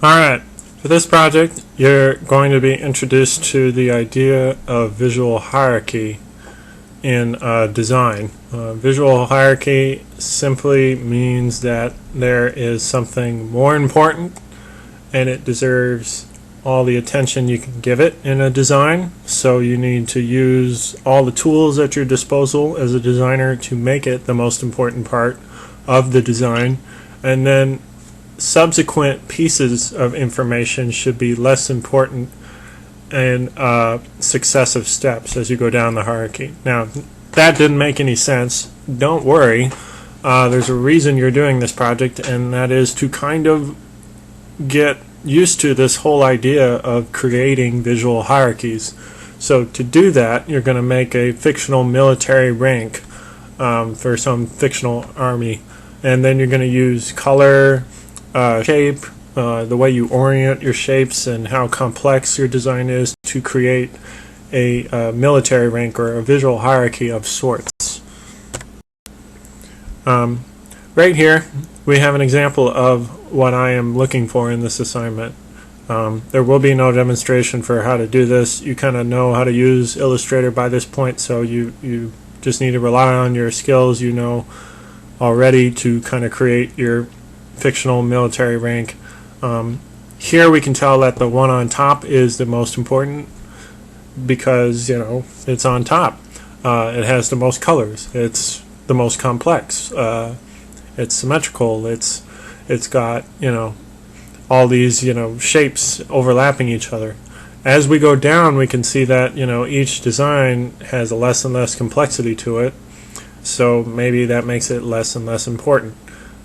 Alright, for this project you're going to be introduced to the idea of visual hierarchy in design. Visual hierarchy simply means that there is something more important and it deserves all the attention you can give it in a design, so you need to use all the tools at your disposal as a designer to make it the most important part of the design, and then subsequent pieces of information should be less important in successive steps as you go down the hierarchy. Now, that didn't make any sense. Don't worry. There's a reason you're doing this project, and that is to kind of get used to this whole idea of creating visual hierarchies. So to do that, you're going to make a fictional military rank for some fictional army, and then you're going to use color, shape, the way you orient your shapes and how complex your design is to create a military rank or a visual hierarchy of sorts. Right here we have an example of what I am looking for in this assignment. There will be no demonstration for how to do this. You kind of know how to use Illustrator by this point, so you just need to rely on your skills you know already to kind of create your fictional military rank. Here we can tell that the one on top is the most important because, you know, it's on top. It has the most colors. It's the most complex. It's symmetrical. It's got, you know, all these, you know, shapes overlapping each other. As we go down, we can see that, you know, each design has a less and less complexity to it, so maybe that makes it less and less important.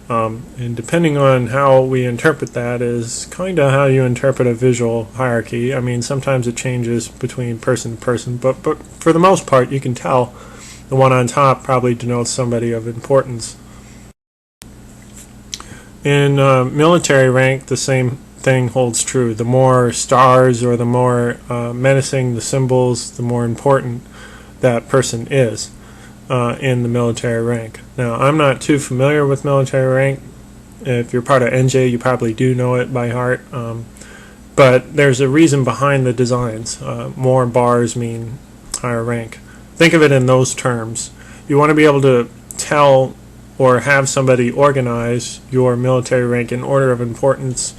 And depending on how we interpret that is kind of how you interpret a visual hierarchy. I mean, sometimes it changes between person to person, but for the most part you can tell the one on top probably denotes somebody of importance. In military rank, the same thing holds true. The more stars or the more menacing the symbols, the more important that person is in the military rank. Now, I'm not too familiar with military rank. If you're part of NJ, you probably do know it by heart. But there's a reason behind the designs. More bars mean higher rank. Think of it in those terms. You want to be able to tell or have somebody organize your military rank in order of importance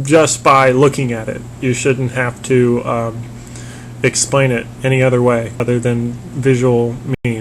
just by looking at it. You shouldn't have to explain it any other way other than visual means.